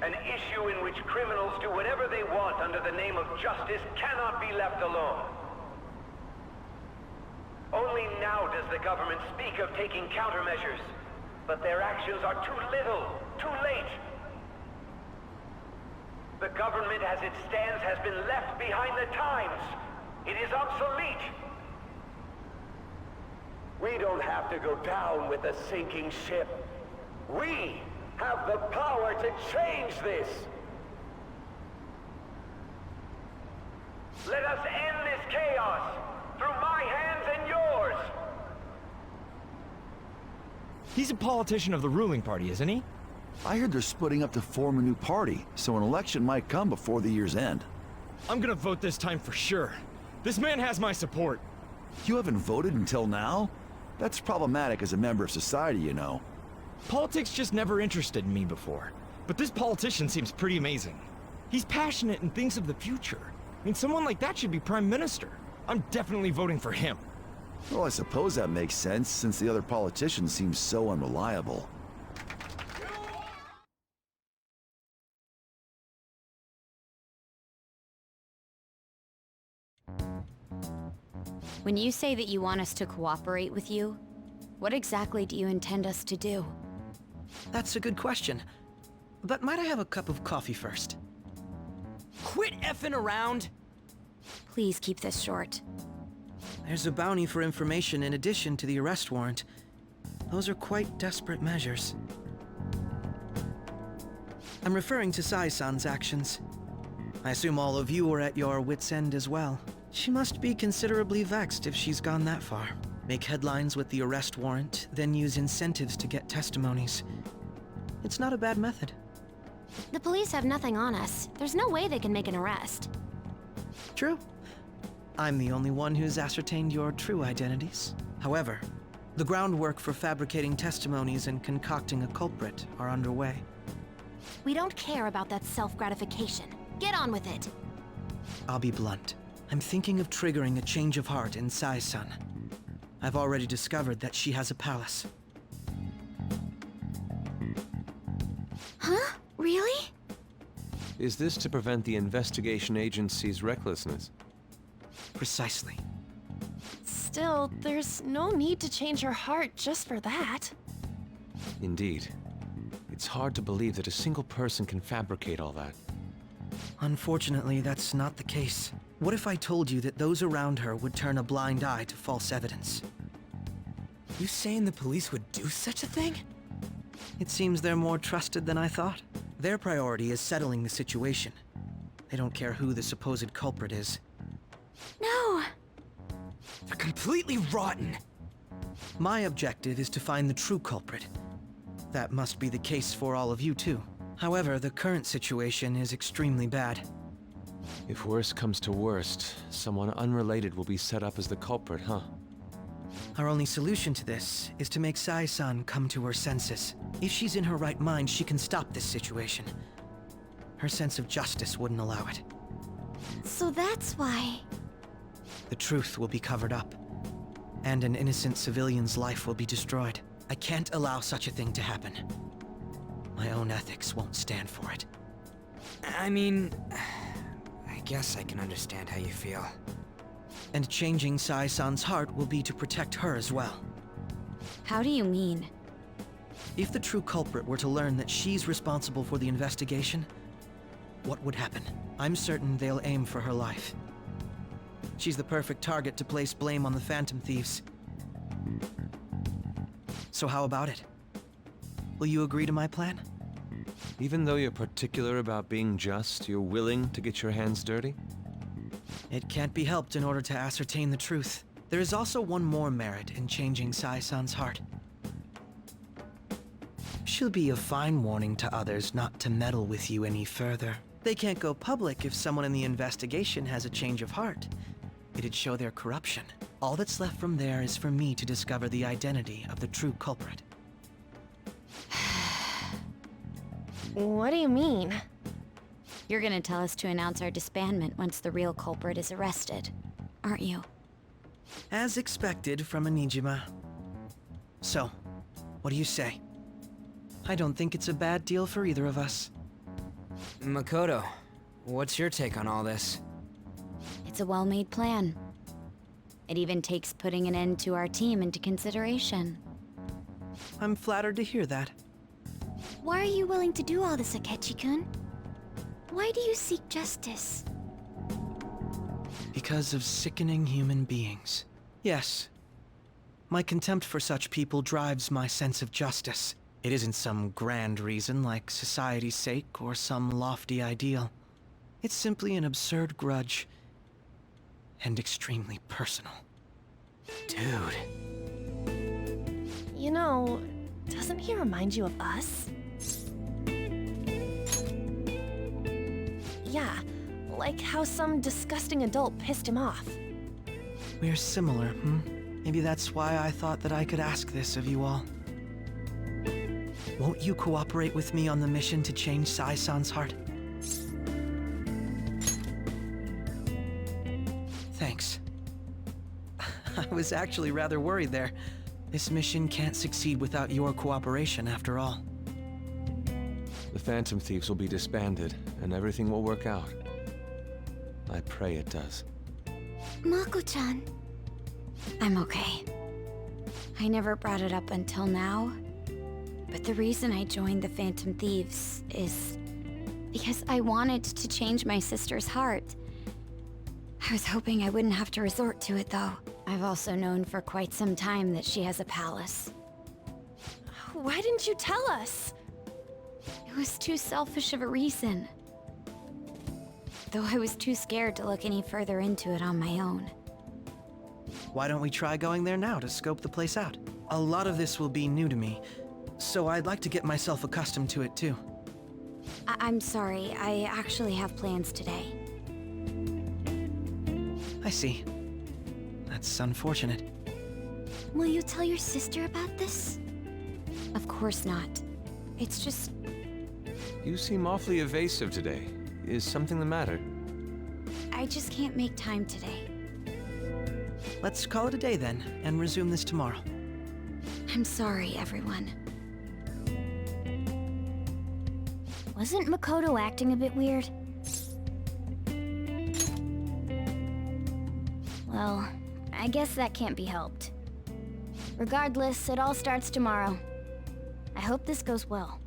An issue in which criminals do whatever they want under the name of justice cannot be left alone. Only now does the government speak of taking countermeasures, but their actions are too little, too late. The government as it stands has been left behind the times. It is obsolete. We don't have to go down with a sinking ship. We have the power to change this. Let us end this chaos through my hands and yours. He's a politician of the ruling party, isn't he? I heard they're splitting up to form a new party, so an election might come before the year's end. I'm gonna vote this time for sure. This man has my support. You haven't voted until now? That's problematic as a member of society, you know. Politics just never interested me before. But this politician seems pretty amazing. He's passionate and thinks of the future. I mean, someone like that should be prime minister. I'm definitely voting for him. Well, I suppose that makes sense, since the other politicians seem so unreliable. When you say that you want us to cooperate with you, what exactly do you intend us to do? That's a good question. But might I have a cup of coffee first? Quit effing around! Please keep this short. There's a bounty for information in addition to the arrest warrant. Those are quite desperate measures. I'm referring to Sai-san's actions. I assume all of you are at your wits' end as well. She must be considerably vexed if she's gone that far. Make headlines with the arrest warrant, then use incentives to get testimonies. It's not a bad method. The police have nothing on us. There's no way they can make an arrest. True. I'm the only one who's ascertained your true identities. However, the groundwork for fabricating testimonies and concocting a culprit are underway. We don't care about that self-gratification. Get on with it. I'll be blunt. I'm thinking of triggering a change of heart in Sai-san. I've already discovered that she has a palace. Huh? Really? Is this to prevent the investigation agency's recklessness? Precisely. Still, there's no need to change her heart just for that. Indeed. It's hard to believe that a single person can fabricate all that. Unfortunately, that's not the case. What if I told you that those around her would turn a blind eye to false evidence? You saying the police would do such a thing? It seems they're more trusted than I thought. Their priority is settling the situation. They don't care who the supposed culprit is. No! They're completely rotten! My objective is to find the true culprit. That must be the case for all of you too. However, the current situation is extremely bad. If worst comes to worst, someone unrelated will be set up as the culprit, huh? Our only solution to this is to make Sai-san come to her senses. If she's in her right mind, she can stop this situation. Her sense of justice wouldn't allow it. So that's why... The truth will be covered up, and an innocent civilian's life will be destroyed. I can't allow such a thing to happen. My own ethics won't stand for it. I mean... I guess I can understand how you feel. And changing Sai-san's heart will be to protect her as well. How do you mean? If the true culprit were to learn that she's responsible for the investigation, what would happen? I'm certain they'll aim for her life. She's the perfect target to place blame on the Phantom Thieves. So how about it? Will you agree to my plan? Even though you're particular about being just, you're willing to get your hands dirty? It can't be helped in order to ascertain the truth. There is also one more merit in changing Sai-san's heart. She'll be a fine warning to others not to meddle with you any further. They can't go public if someone in the investigation has a change of heart. It'd show their corruption. All that's left from there is for me to discover the identity of the true culprit. What do you mean? You're gonna tell us to announce our disbandment once the real culprit is arrested, aren't you? As expected from Onijima. So, what do you say? I don't think it's a bad deal for either of us. Makoto, what's your take on all this? It's a well-made plan. It even takes putting an end to our team into consideration. I'm flattered to hear that. Why are you willing to do all this, Akechi-kun? Why do you seek justice? Because of sickening human beings. Yes. My contempt for such people drives my sense of justice. It isn't some grand reason like society's sake or some lofty ideal. It's simply an absurd grudge. And extremely personal. Dude. You know, doesn't he remind you of us? Yeah, like how some disgusting adult pissed him off. We're similar, Maybe that's why I thought that I could ask this of you all. Won't you cooperate with me on the mission to change Sai-san's heart? Thanks. I was actually rather worried there. This mission can't succeed without your cooperation, after all. The Phantom Thieves will be disbanded, and everything will work out. I pray it does. Mako-chan. I'm okay. I never brought it up until now, but the reason I joined the Phantom Thieves is because I wanted to change my sister's heart. I was hoping I wouldn't have to resort to it, though. I've also known for quite some time that she has a palace. Why didn't you tell us? It was too selfish of a reason. Though I was too scared to look any further into it on my own. Why don't we try going there now to scope the place out? A lot of this will be new to me, so I'd like to get myself accustomed to it too. I'm sorry, I actually have plans today. I see. That's unfortunate. Will you tell your sister about this? Of course not. It's just... You seem awfully evasive today. Is something the matter? I just can't make time today. Let's call it a day then, and resume this tomorrow. I'm sorry, everyone. Wasn't Makoto acting a bit weird? Well, I guess that can't be helped. Regardless, it all starts tomorrow. I hope this goes well.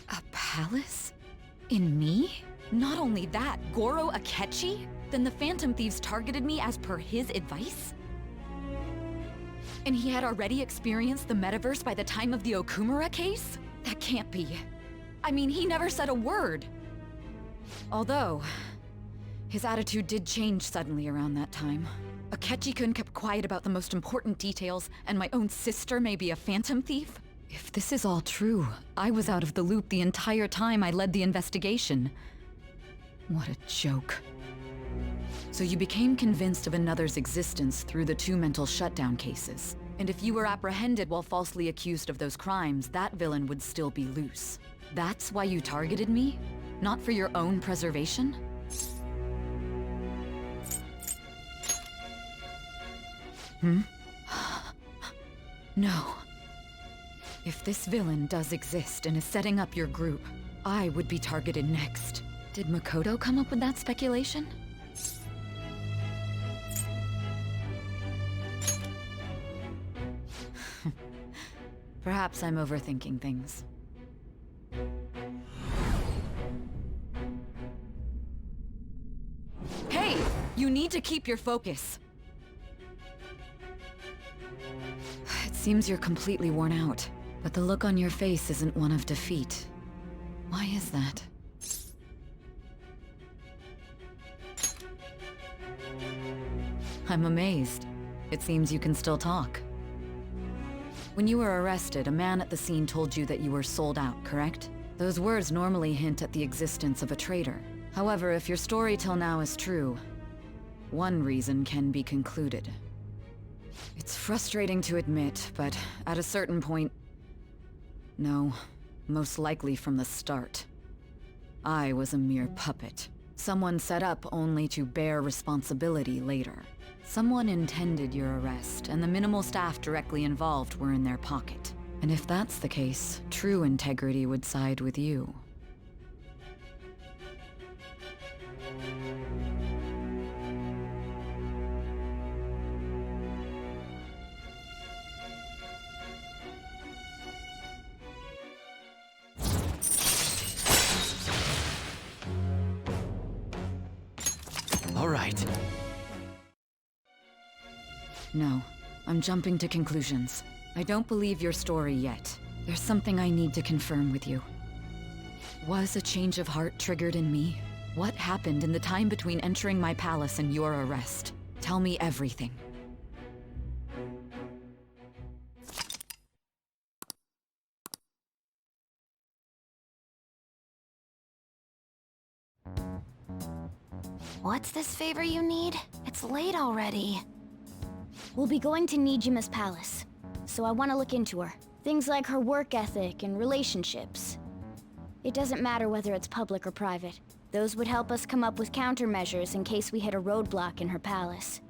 A palace? In me? Not only that, Goro Akechi? Then the Phantom Thieves targeted me as per his advice? And he had already experienced the metaverse by the time of the Okumura case? That can't be. I mean, he never said a word. Although, his attitude did change suddenly around that time. Akechi-kun kept quiet about the most important details, and my own sister may be a Phantom Thief? If this is all true, I was out of the loop the entire time I led the investigation. What a joke. So you became convinced of another's existence through the 2 mental shutdown cases. And if you were apprehended while falsely accused of those crimes, that villain would still be loose. That's why you targeted me? Not for your own preservation? No. If this villain does exist and is setting up your group, I would be targeted next. Did Makoto come up with that speculation? Perhaps I'm overthinking things. Hey! You need to keep your focus. It seems you're completely worn out, but the look on your face isn't one of defeat. Why is that? I'm amazed. It seems you can still talk. When you were arrested, a man at the scene told you that you were sold out, correct? Those words normally hint at the existence of a traitor. However, if your story till now is true, one reason can be concluded. It's frustrating to admit, but at a certain point... No, most likely from the start. I was a mere puppet. Someone set up only to bear responsibility later. Someone intended your arrest, and the minimal staff directly involved were in their pocket. And if that's the case, true integrity would side with you. All right. No, I'm jumping to conclusions. I don't believe your story yet. There's something I need to confirm with you. Was a change of heart triggered in me? What happened in the time between entering my palace and your arrest? Tell me everything. What's this favor you need? It's late already. We'll be going to Nijima's palace, so I want to look into her. Things like her work ethic and relationships. It doesn't matter whether it's public or private. Those would help us come up with countermeasures in case we hit a roadblock in her palace.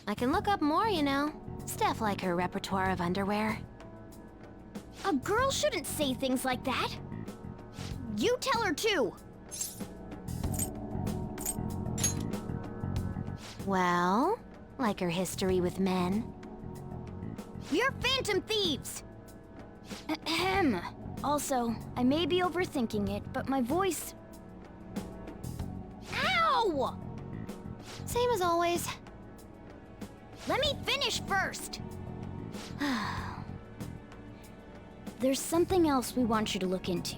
I can look up more, you know. Stuff like her repertoire of underwear. A girl shouldn't say things like that. You tell her too. Well, like her history with men. You're Phantom Thieves! Ahem. Also, I may be overthinking it, but my voice... Ow! Same as always. Let me finish first! There's something else we want you to look into.